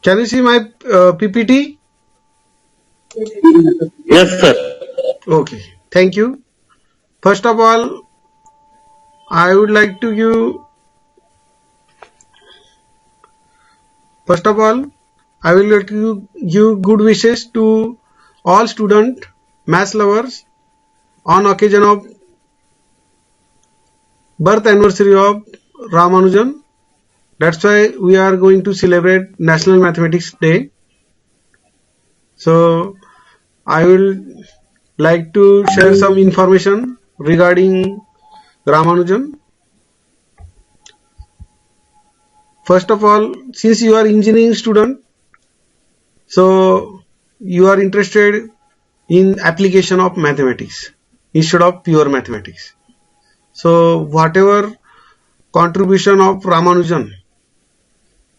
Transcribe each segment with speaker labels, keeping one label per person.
Speaker 1: Can you see my PPT?
Speaker 2: Yes, sir.
Speaker 1: Okay, thank you. First of all, I would like to give. First of all, I will like to give good wishes to all student maths lovers on occasion of birth anniversary of Ramanujan. That's why we are going to celebrate National Mathematics Day. So I will like to share some information regarding Ramanujan. First of all, since you are engineering student, so you are interested in application of mathematics instead of pure mathematics. So whatever contribution of Ramanujan,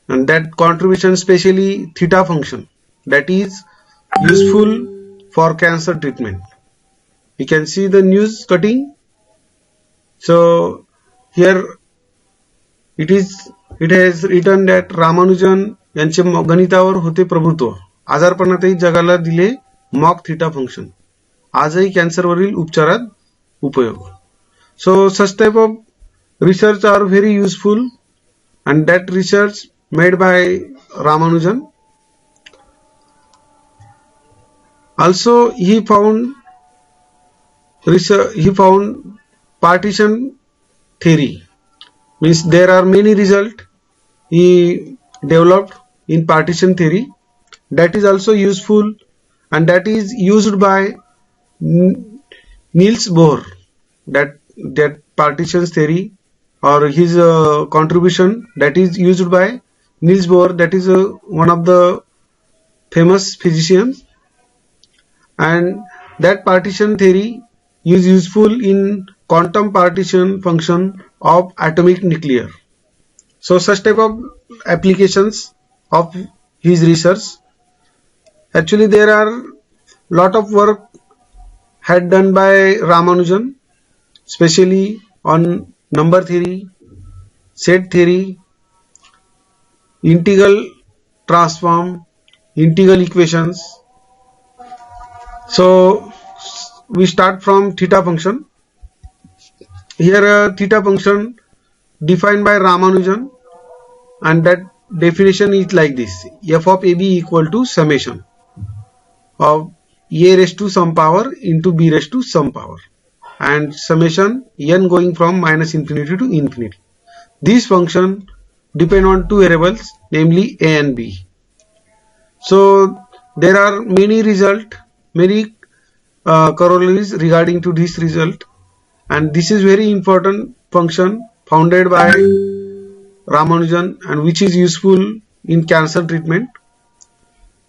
Speaker 1: and that contribution especially theta function, that is useful for cancer treatment. You can see the news cutting. So here it has written that Ramanujan यांचे गणितावर होते प्रभुत्व, आजारपणातही जगाला दिले mock theta function, आजही कॅन्सरवरील उपचारात उपयोग. So such type of research are very useful, and that research made by Ramanujan. Also he found partition theory, means there are many results he developed in partition theory, that is also useful, and that is used by Niels Bohr. That partition theory or his contribution, that is used by Niels Bohr, that is one of the famous physicians, and that partition theory is useful in quantum partition function of atomic nuclear. So such type of applications of his research. Actually there are lot of work had done by Ramanujan, especially on number theory, set theory, integral transform, integral equations. So we start from theta function. Here theta function defined by Ramanujan, and that definition is like this: f of ab equal to summation of a raised to some power into b raised to some power, and summation n going from minus infinity to infinity. This function depend on two variables, namely a and b. So there are many corollaries regarding to this result, and this is very important function founded by Ramanujan and which is useful in cancer treatment.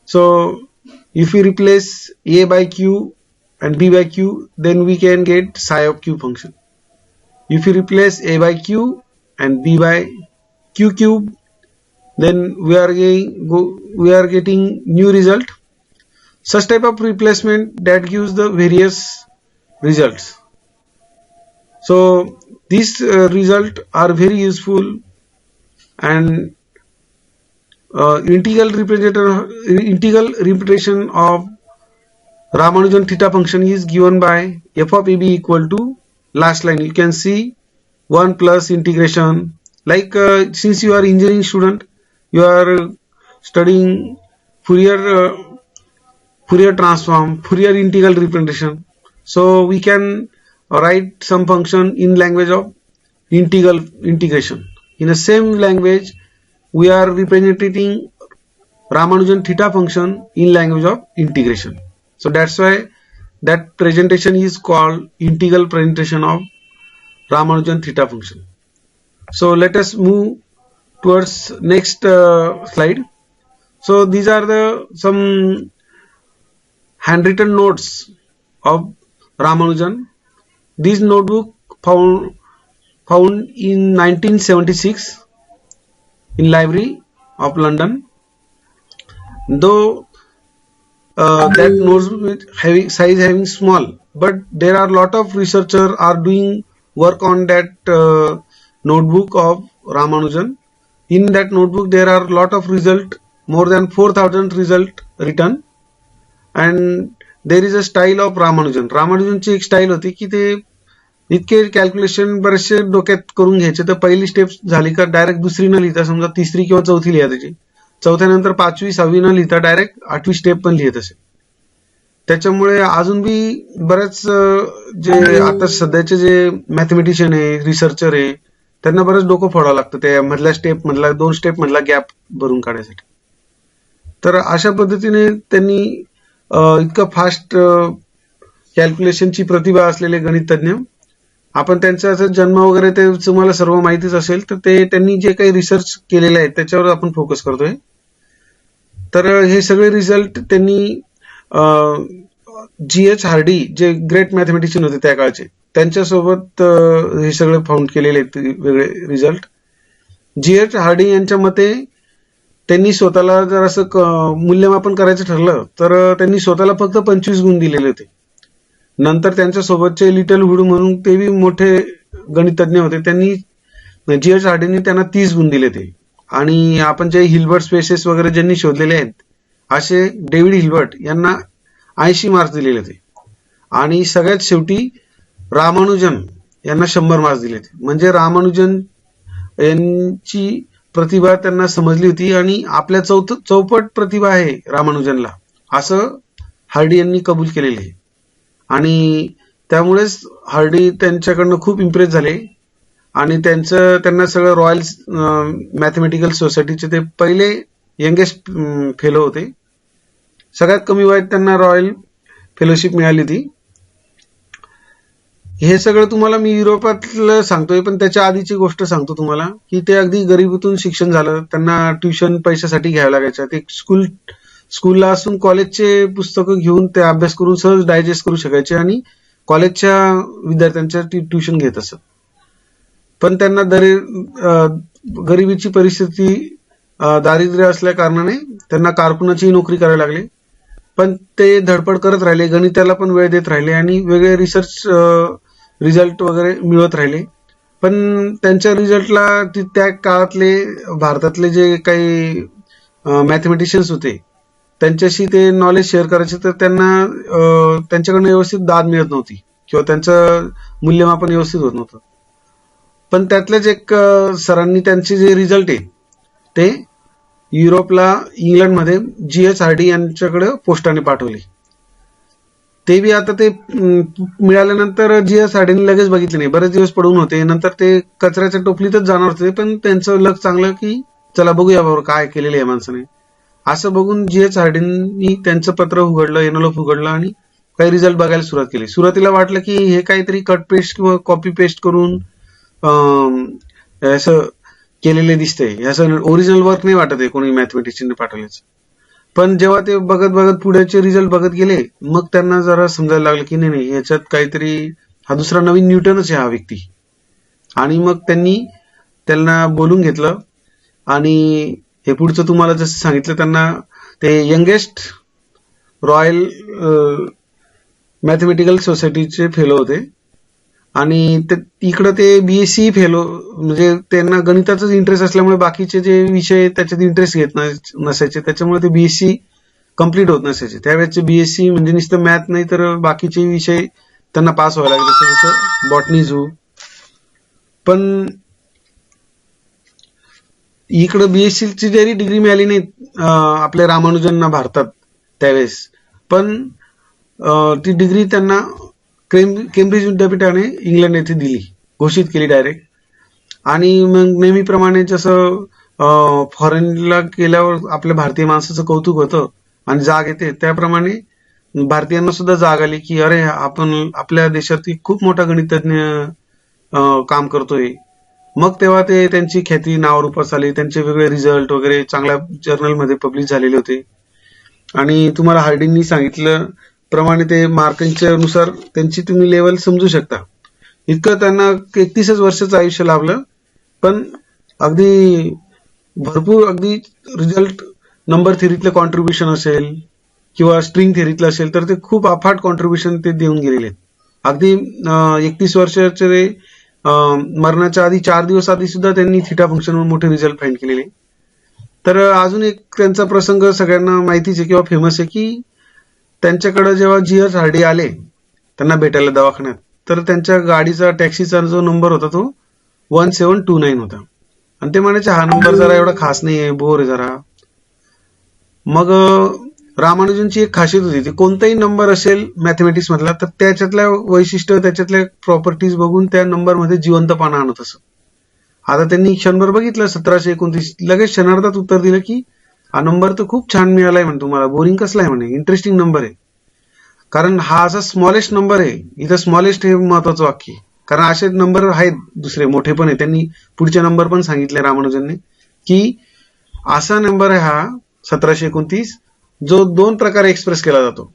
Speaker 1: So if we replace a by q and b by q, then we can get psi of q function. If we replace a by q and b by q cube, then we are getting new result. Such type of replacement that gives the various results. So these results are very useful, and integral representation of Ramanujan theta function is given by f of ab equal to, last line you can see 1 plus integration, like since you are engineering student, you are studying Fourier transform, Fourier integral representation. So we can write some function in language of integration. In the same language, we are representing Ramanujan theta function in language of integration. So that's why that presentation is called integral presentation of Ramanujan theta function. So let us move towards next slide. So these are some handwritten notes of Ramanujan. This notebook found in 1976 in Library of London. Though that notebook size having small, but there are lot of researchers are doing work on that notebook of Ramanujan. In that notebook there are lot of result more than 4,000 result written, and there is a style of Ramanujan. रामानुजनची एक style होती की ते इतके calculation बरेचसे डोक्यात करून घ्यायचे, तर पहिली स्टेप झाली का डायरेक्ट दुसरी न लिहिता समजा तिसरी किंवा चौथी लिहा त्याची, चौथ्यानंतर पाचवी सहावी न लिहिता डायरेक्ट आठवी स्टेप पण लिहित असे. त्याच्यामुळे अजून बी बऱ्याच जे आता सध्याचे जे मॅथमॅटिशियन आहे, रिसर्चर आहे, त्यांना बरंच डोकं फोडावं लागतं त्या मधल्या स्टेप मधला 2 स्टेप मधला गॅप भरून काढण्यासाठी. तर अशा पद्धतीने त्यांनी इतकं फास्ट कॅल्क्युलेशनची प्रतिभा असलेले गणितज्ञ, आपण त्यांचा असं जन्म वगैरे ते तुम्हाला सर्व माहितीच असेल, तर ते त्यांनी जे काही रिसर्च केलेले आहेत त्याच्यावर आपण फोकस करतोय. तर हे सगळे रिझल्ट त्यांनी G.H. हार्डी जे ग्रेट मॅथमॅटिशियन होते त्या काळचे, त्यांच्यासोबत हे सगळे फाउंड केलेले आहेत वेगळे रिझल्ट. G.H. हार्डी यांच्या मते त्यांनी स्वतःला जर असं मूल्यमापन करायचं ठरलं तर त्यांनी स्वतःला फक्त 25 गुण दिलेले होते. नंतर त्यांच्या सोबतचे लिटल वुड म्हणून ते बी मोठे गणितज्ञ होते, त्यांनी G.H. हार्डींनी त्यांना 30 गुण दिले ते. आणि आपण जे हिल्बर्ट स्पेसेस वगैरे ज्यांनी शोधलेले आहेत असे डेव्हिड हिल्बर्ट यांना 80 मार्क्स दिलेले होते. आणि सगळ्यात शेवटी रामानुजन यांना 100 मार्क्स दिले होते. म्हणजे रामानुजन यांची प्रतिभा त्यांना समजली होती आणि आपल्या चौपट प्रतिभा आहे रामानुजनला, असं हार्डी यांनी कबूल केलेले आहे. आणि त्यामुळेच हार्डी त्यांच्याकडनं खूप इम्प्रेस झाले आणि त्यांना सगळं रॉयल मॅथमॅटिकल सोसायटीचे ते पहिले यंगेस्ट फेलो होते. सगळ्यात कमी वयात त्यांना रॉयल फेलोशिप मिळाली होती. हे सगळं तुम्हाला मी युरोपातलं सांगतोय, पण त्याच्या आधीची गोष्ट सांगतो तुम्हाला की ते अगदी गरिबीतून शिक्षण झालं. त्यांना ट्युशन पैशासाठी घ्यावं लागायचं. ते स्कूलला असून कॉलेजचे पुस्तकं घेऊन ते अभ्यास करून सहज डायजेस्ट करू शकायचे आणि कॉलेजच्या विद्यार्थ्यांच्या ट्युशन घेत असत. पण त्यांना गरिबीची परिस्थिती, दारिद्र्य असल्या कारणाने त्यांना कारकुनाची नोकरी करावी लागली. पण ते धडपड करत राहिले, गणिताला पण वेळ देत राहिले आणि वेगळे रिसर्च रिझल्ट वगैरे मिळवत राहिले. पण त्यांच्या रिझल्टला त्या काळातले भारतातले जे काही मॅथमॅटिशियन्स होते त्यांच्याशी ते नॉलेज शेअर करायचे, तर त्यांना त्यांच्याकडनं व्यवस्थित दाद मिळत नव्हती किंवा त्यांचं मूल्यमापन व्यवस्थित होत नव्हतं. पण त्यातलेच एक सरांनी त्यांचे जे रिझल्ट आहे ते युरोपला, इंग्लंडमध्ये G.H. हार्डी यांच्याकडे पोस्टाने पाठवले. ते बी आता ते मिळाल्यानंतर G.H. हार्डीने लगेच बघितले नाही, बरेच दिवस पडून होते. नंतर ते कचऱ्याच्या टोपलीतच जाणार होते, पण त्यांचं लक चांगलं की चला बघूया बरोबर काय केलेलं आहे माणसाने. असं बघून G.H. हार्डींनी त्यांचं पत्र उघडलं, एनव्हलप उघडलं आणि काही रिझल्ट बघायला सुरुवात केली. सुरुवातीला वाटलं की हे काहीतरी कट पेस्ट किंवा कॉपी पेस्ट करून असं केलेले दिसतंय, असं ओरिजिनल वर्क नाही वाटत आहे कोणी मॅथमॅटिशियनने पाठवल्याचं. पण जेव्हा ते बघत बघत पुढेचे रिझल्ट बघत गेले, मग त्यांना जरा समजायला लागलं की नाही याच्यात काहीतरी, हा दुसरा नवीन न्यूटनच आहे हा व्यक्ती. आणि मग त्यांना बोलून घेतलं आणि हे पुढचं तुम्हाला जसं सांगितलं, त्यांना ते यंगेस्ट रॉयल मॅथमॅटिकल सोसायटीचे फेलो होते. आणि इकडं ते BSc फेलो, म्हणजे त्यांना गणिताचाच इंटरेस्ट असल्यामुळे बाकीचे जे विषय त्याच्यात इंटरेस्ट घेत नसायचे, त्याच्यामुळे ते BSc कम्प्लीट होत नसायचे. त्यावेळेचे BSc म्हणजे नुसतं मॅथ नाही तर बाकीचे विषय त्यांना पास व्हायला लागले, जसं बॉटनी, झू. पण इकडं BSc ची जरी डिग्री मिळाली नाही आपल्या रामानुजनना भारतात त्यावेळेस, पण ती डिग्री त्यांना केम्ब्रिज विद्यापीठाने इंग्लंड येथे दिली, घोषित केली डायरेक्ट. आणि मग नेहमीप्रमाणे जसं फॉरेनला गेल्यावर आपल्या भारतीय माणसाचं कौतुक होतं आणि जाग येते, त्याप्रमाणे भारतीयांना सुद्धा जाग आली की अरे आपण आपल्या देशात खूप मोठा गणितज्ञ काम करतोय. मग तेव्हा ते त्यांची ख्याती नावारूपास आली, त्यांचे वेगळे रिझल्ट वगैरे चांगल्या जर्नलमध्ये पब्लिश झालेले होते. आणि तुम्हाला हार्डींनी सांगितलं प्रमाणे ते मार्कांच्या नुसार त्यांची तुम्ही लेवल समजू शकता. इतकं त्यांना 31 वर्षाचं आयुष्य लाभलं, पण अगदी भरपूर, अगदी रिझल्ट नंबर थेरीतलं कॉन्ट्रीब्युशन असेल किंवा स्ट्रिंग थेरीतलं असेल तर ते खूप अफाट कॉन्ट्रीब्युशन ते देऊन गेलेले आहेत. अगदी 31 वर्षाचे मरणाच्या आधी 4 दिवस आधी सुद्धा त्यांनी थिटा फंक्शनवर मोठे रिझल्ट फाइंड केलेले. तर अजून एक त्यांचा प्रसंग सगळ्यांना माहितीच आहे किंवा फेमस आहे की त्यांच्याकडे जेव्हा जी.एस. हार्डी आले त्यांना भेटायला दवाखान्यात, तर त्यांच्या गाडीचा टॅक्सीचा जो नंबर होता तो 1729 होता. आणि ते म्हणायचे हा नंबर जरा एवढा खास नाही आहे, बोर आहे जरा. मग रामानुजनची एक खासियत होती, ते कोणताही नंबर असेल मॅथमॅटिक्स मधला तर त्याच्यातल्या वैशिष्ट्य त्याच्यातल्या प्रॉपर्टीज बघून त्या नंबरमध्ये जिवंतपणा आणत असत. आता त्यांनी क्षणभर बघितलं 1729, लगेच क्षणार्धात उत्तर दिलं की हा नंबर तर खूप छान मिळालाय म्हणे तुम्हाला, बोरिंग कसला आहे म्हणे, इंटरेस्टिंग नंबर आहे. कारण हा असा स्मॉलेस्ट नंबर आहे, इथं स्मॉलेस्ट हे महत्वाचं वाक्य आहे. कारण असे नंबर आहेत दुसरे मोठे पण आहे, त्यांनी पुढचे नंबर पण सांगितले रामानुजनने की असा नंबर आहे हा 1729 जो 2 प्रकारे एक्सप्रेस केला जातो.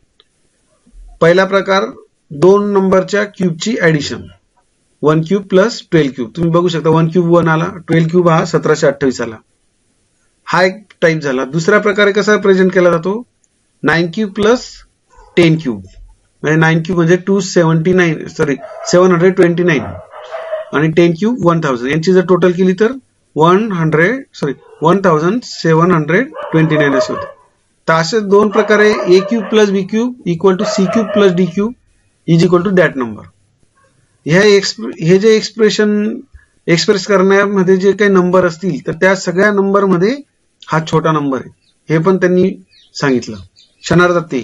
Speaker 1: पहिला प्रकार 2 नंबरच्या क्यूबची ऍडिशन, 1 क्यूब प्लस 12 क्यूब. तुम्ही बघू शकता 1 क्यूब 1 आला, 12 क्यूब हा 1728 आला. हा एक टाईप झाला. दुसऱ्या प्रकारे कसा प्रेझेंट केला जातो, 9 क्यूब प्लस 10 क्यूब, म्हणजे 9 क्यूब म्हणजे 729 आणि 10 क्यूब 1000. यांची जर टोटल केली तर 1729 असे होते. तर असे 2 प्रकारे a cube plus b cube equal to c cube plus d cube is equal to that number. हे जे एक्सप्रेस करण्यामध्ये जे काही नंबर असतील तर त्या सगळ्या नंबर मध्ये हा छोटा नंबर आहे, हे पण त्यांनी सांगितलं क्षणार्धात ते.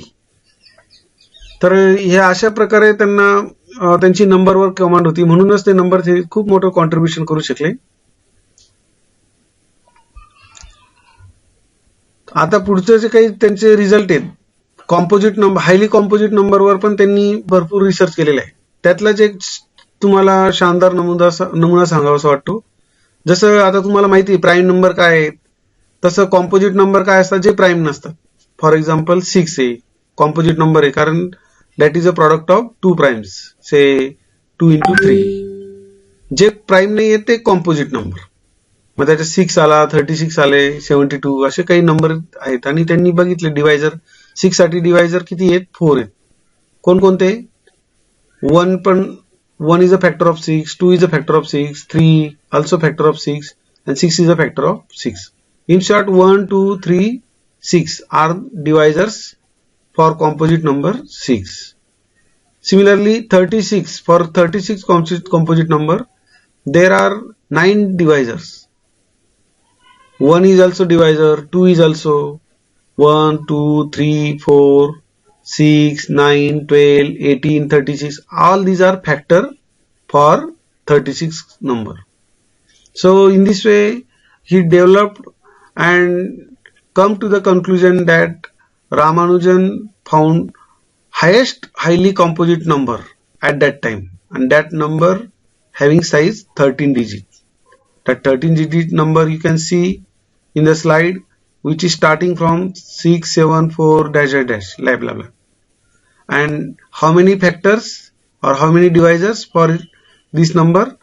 Speaker 1: तर हे अशा प्रकारे त्यांना त्यांची नंबरवर कमांड होती, म्हणूनच ते नंबर खूप मोठं कॉन्ट्रीब्युशन करू शकले. आता पुढचे जे काही त्यांचे रिझल्ट आहेत, कॉम्पोजिट नंबर, हायली कॉम्पोजिट नंबरवर पण त्यांनी भरपूर रिसर्च केलेला आहे. त्यातलाच एक तुम्हाला शानदार नमुना सांगावासा वाटतो. जसं आता तुम्हाला माहिती आहे प्राईम नंबर काय आहेत, तसं कॉम्पोजिट नंबर काय असतात जे प्राईम नसतात. फॉर एक्झाम्पल 6 आहे कॉम्पोजिट नंबर आहे, कारण that is a product of 2 primes, से 2 into 3. जे प्राईम नाही आहेत ते कॉम्पोजिट नंबर. मग त्याच्यात 6 आला, 36 आले, 72 असे काही नंबर आहेत. आणि त्यांनी बघितले डिवायझर, 6 साठी डिवायझर किती आहेत, 4 आहेत. कोणकोणते, 1 पण 1 is a factor of 6, 2 is a factor of 6, 3 also factor of 6 and 6 is a factor of 6. In short 1, 2, 3, 6 are divisors for composite number 6. Similarly 36, for 36 composite number there are 9 divisors. 1 is also divisor, 2 is also, 1, 2, 3, 4, 6, 9, 12, 18, 36. All these are factor for 36 number. So in this way he developed and come to the conclusion that Ramanujan found highest highly composite number at that time, and that number having size 13 digits. That 13 digit number you can see in the slide, which is starting from 674 dash dash blah blah blah. And how many factors or how many divisors for this number?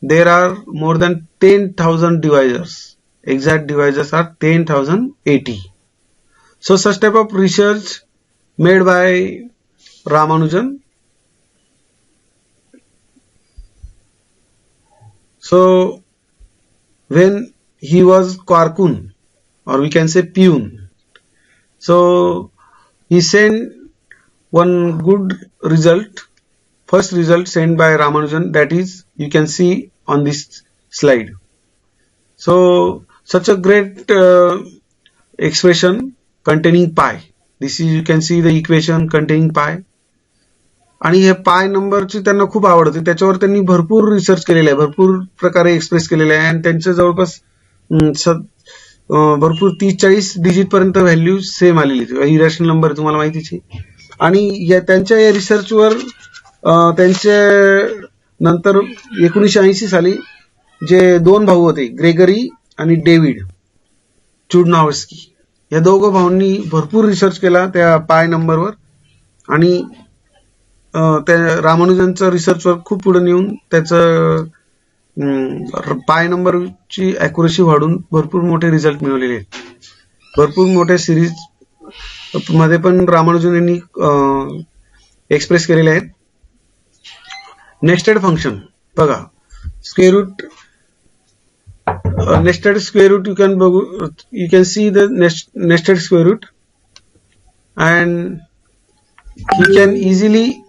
Speaker 1: There are more than 10,000 divisors. Exact divisors are 10,080. So such type of research made by Ramanujan. So when he was Quarkun, or we can say peon, so he sent one good result, first result sent by Ramanujan, that is you can see on this slide. So such a great expression containing pi. This is, you can see the equation containing pi. आणि हे पाय नंबरची त्यांना खूप आवड होती, त्याच्यावर त्यांनी भरपूर research केलेला आहे, भरपूर प्रकारे एक्सप्रेस केलेला आहे. आणि त्यांच्या जवळपास भरपूर 30-40 डिजिट पर्यंत व्हॅल्यू सेम आलेली, इरॅशनल नंबर तुम्हाला माहितीच आहे. आणि त्यांच्या या रिसर्चवर त्यांचे नंतर 1980 साली जे 2 भाऊ होते, ग्रेगरी आणि डेव्हिड चुडनावस्की, या दोघं भाऊंनी भरपूर रिसर्च केला त्या पाय नंबरवर. आणि त्या रामानुजनच्या रिसर्चवर खूप पुढे नेऊन त्याचं पाय नंबरची अॅक्युरेसी वाढून भरपूर मोठे रिझल्ट मिळवलेले आहेत. भरपूर मोठ्या सिरीज मध्ये पण रामानुजन यांनी एक्सप्रेस केलेले आहेत. नेस्टेड फंक्शन बघा, square root nested square root, you can see the nested square root, and he can easily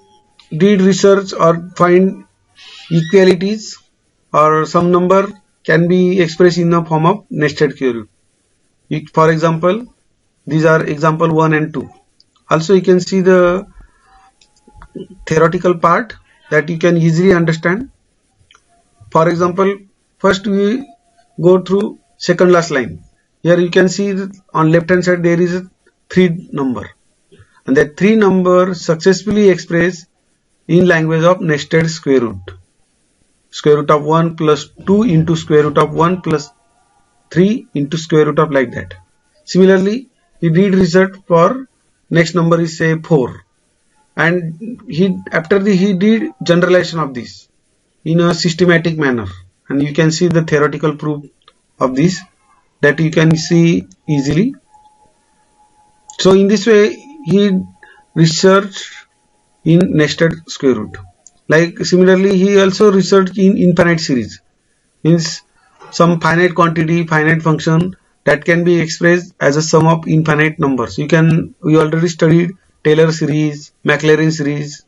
Speaker 1: did research or find equalities, or some number can be expressed in the form of nested square root. For example, these are example 1 and 2. Also you can see the theoretical part that you can easily understand. For example, first we go through second last line. Here you can see on left hand side there is a 3 number, and that 3 number successfully expressed in language of nested square root. Square root of 1 plus 2 into square root of 1 plus 3 into square root of, like that. Similarly, he did research for next number is say 4, and he did generalization of this in a systematic manner, and you can see the theoretical proof of this that you can see easily. So in this way he researched in nested square root. Like similarly he also researched in infinite series, means some finite quantity, finite function that can be expressed as a sum of infinite numbers. We already studied Taylor series, Maclaurin series,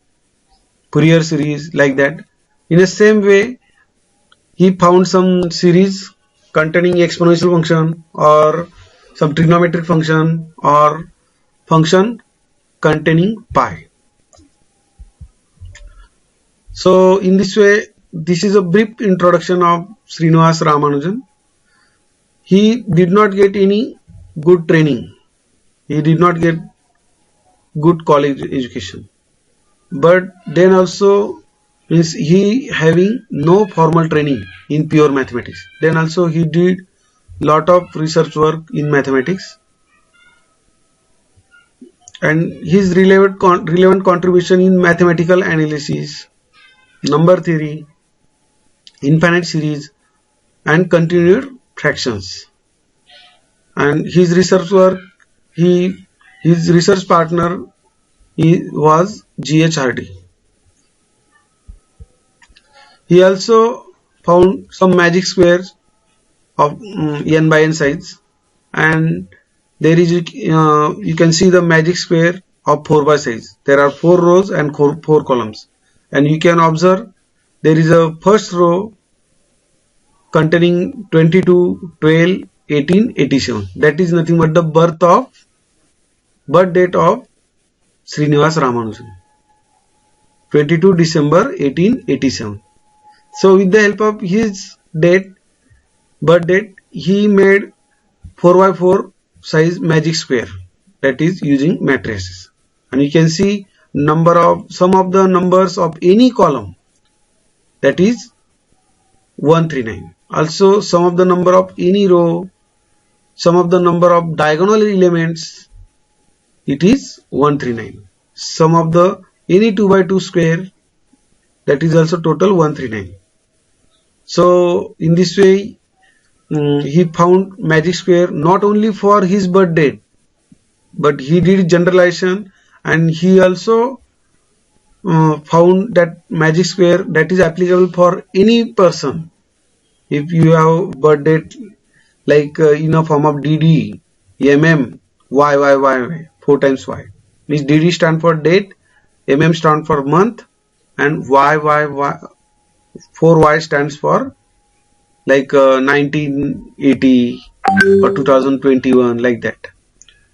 Speaker 1: Fourier series, like that. In the same way, he found some series containing exponential function or some trigonometric function or function containing pi. So in this way, this is a brief introduction of Srinivas Ramanujan. He did not get any good training. He did not get good college education. But then also means he having no formal training in pure mathematics. Then also he did lot of research work in mathematics. And his relevant contribution in mathematical analysis, number theory, infinite series, and continued fractions. And his research work, his research partner was G.H. Hardy. He also found some magic squares of n by n size, and there is you can see the magic square of 4 by size. There are 4 rows and 4 columns, and you can observe there is a first row containing 22, 12, 18, 87. That is nothing but the birth date of Srinivas Ramanujan, 22 December 1887. So with the help of his birth date, he made 4 by 4 size magic square, that is using matrices. And you can see some of the numbers of any column, that is 139. Also some of the number of any row, some of the number of diagonal elements, it is 139. Some of the any 2 by 2 square, that is also total 139. So in this way he found magic square not only for his birth date, but he did generalization, and he also found that magic square that is applicable for any person. If you have birth date like in a form of DD, MM, Y, 4 times Y. Means DD stand for date, MM stand for month, and Y, 4Y stands for like 1980 or 2021, like that.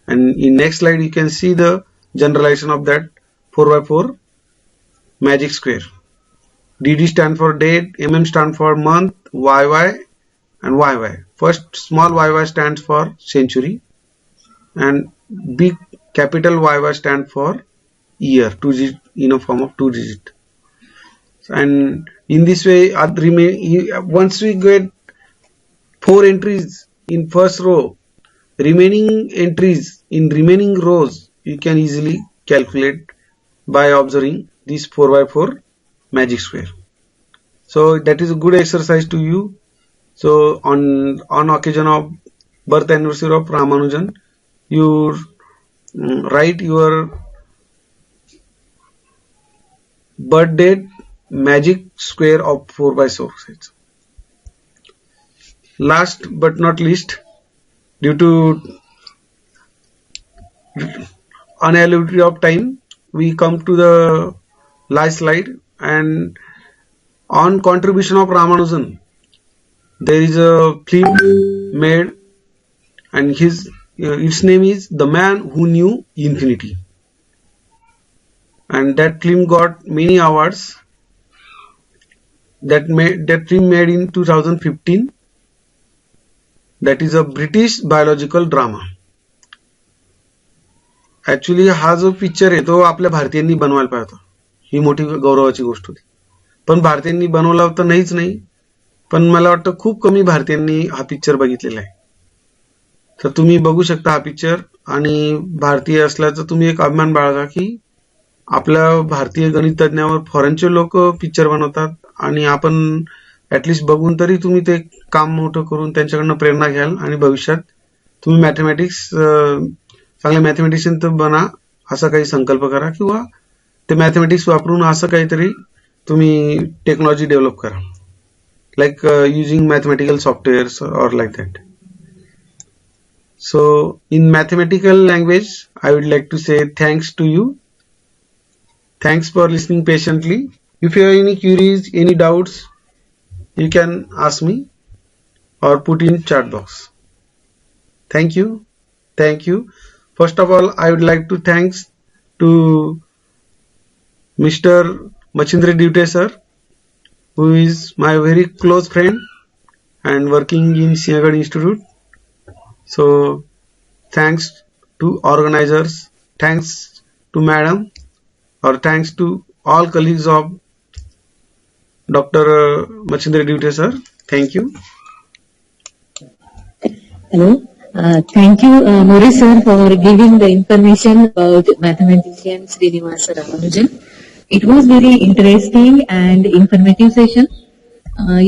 Speaker 1: And in next slide you can see the generalization of that 4 by 4 magic square. DD stand for date, MM stand for month, YY and YY. First small YY stands for century, and big capital YY stand for year, 2 digit, in a form of 2 digit. And in this way, once we get 4 entries in first row, remaining entries in remaining rows you can easily calculate by observing this 4 by 4 magic square. So that is a good exercise to you. So on occasion of birth anniversary of Ramanujan, you write your birth date magic square of 4 by 4 size. last but not least, due to unavailability of time, we come to the last slide. And on contribution of Ramanujan, there is a film made, and its name is The Man Who Knew Infinity. And that film got many awards. That film made in 2015. That is a British biological drama. Actually हा जो picture आहे तो आपल्या भारतीयांनी बनवायला पाहिजे होता. ही मोठी गौरवाची गोष्ट होती. पण भारतीयांनी बनवला तर नाहीच नाही. पण मला वाटतं खूप कमी भारतीयांनी हा पिक्चर बघितलेला आहे. तर तुम्ही बघू शकता हा पिक्चर, आणि भारतीय असल्याचं तुम्ही एक अभिमान बाळगा की आपल्या भारतीय गणितज्ञावर फॉरेनचे लोक पिक्चर बनवतात, आणि आपण ऍटलिस्ट बघून तरी तुम्ही ते काम मोठं करून त्यांच्याकडनं प्रेरणा घ्याल, आणि भविष्यात तुम्ही मॅथमॅटिक्स चांगले मॅथमॅटिशियन तर बना, असा काही संकल्प करा, किंवा ते मॅथमॅटिक्स वापरून असं काहीतरी तुम्ही टेक्नॉलॉजी डेव्हलप करा, लाईक युजिंग मॅथमॅटिकल सॉफ्टवेअर्स और like that. So in mathematical language, I would like to say thanks to you. Thanks for listening patiently. If you have any queries, any doubts, you can ask me or put in chat box. Thank you. Thank you. First of all, I would like to thanks to Mr. Machindra Dute sir, who is my very close friend and working in Sinhagad Institute. So thanks to organizers, thanks to madam, or thanks to all colleagues of Dr. Machindra Dute sir. Thank you.
Speaker 2: Hello. Thank you, Mori sir, for giving the information about mathematician Srinivasa Ramanujan. It was very interesting and informative session.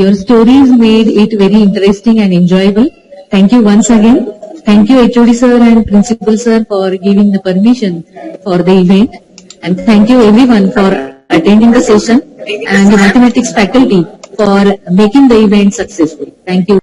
Speaker 2: Your stories made it very interesting and enjoyable. Thank you once again. Thank you HOD sir and principal sir for giving the permission for the event. And thank you everyone for attending the session, and the mathematics faculty for making the event successful. Thank you.